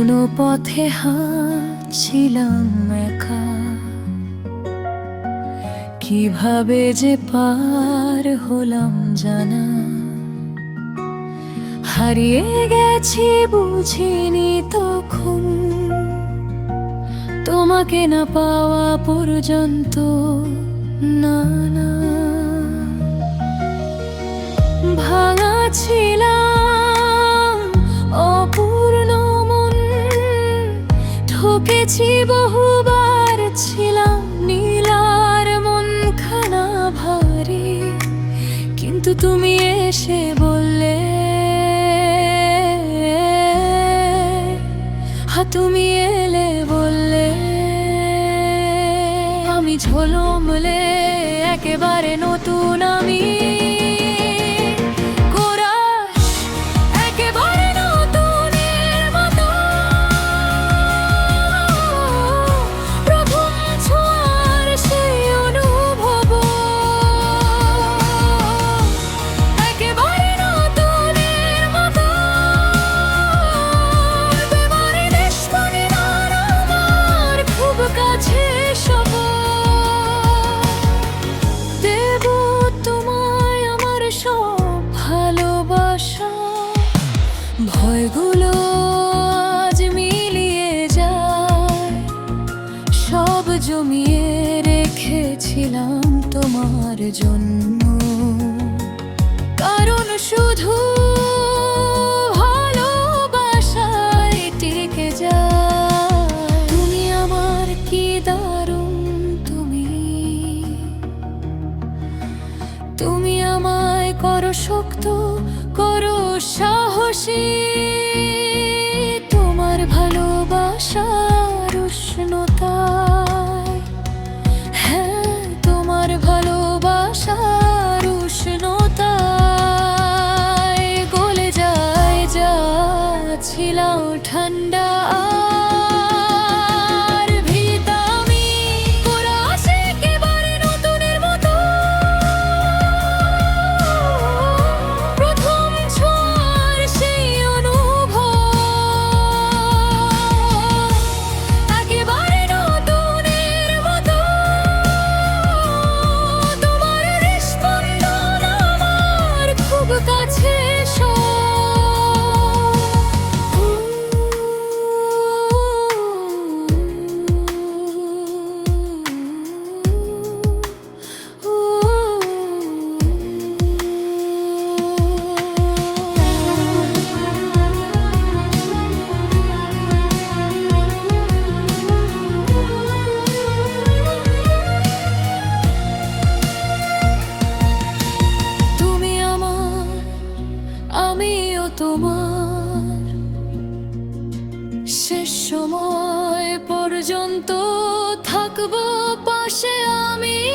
কোনো পথে হাঁটছিলাম একা, কিভাবে যে পার হলাম জানা। হারিয়ে গেছি বুঝিনি তখন, তোমাকে না পাওয়া পর্যন্ত। না না, ভাঙা ছিলাম অপূর্ণ মন, ঠকেছি বহুবার, ছিলাম নীলার মন খানা ভারী। কিন্তু তুমি এসে বললে, তুমি এলে বললে, আমি ঝলমলে একেবারে নতুন। আমি ভয়গুলো আজ মিলিয়ে যায়, সব জমিয়ে রেখেছিলাম তোমার জন্য। কারণ শুধু ভালোবাসায় টিকে যায়। তুমি আমার কি দারুণ, তুমি আমায় করো শক্ত, করো সাহসী। তোমার ভালোবাসার উষ্ণতায়, হ্যাঁ তোমার ভালোবাসার উষ্ণতায় গলে যায় যা ছিল ঠান্ডা। আমিও তোমার, শেষ সময় পর্যন্ত থাকবো পাশে আমি।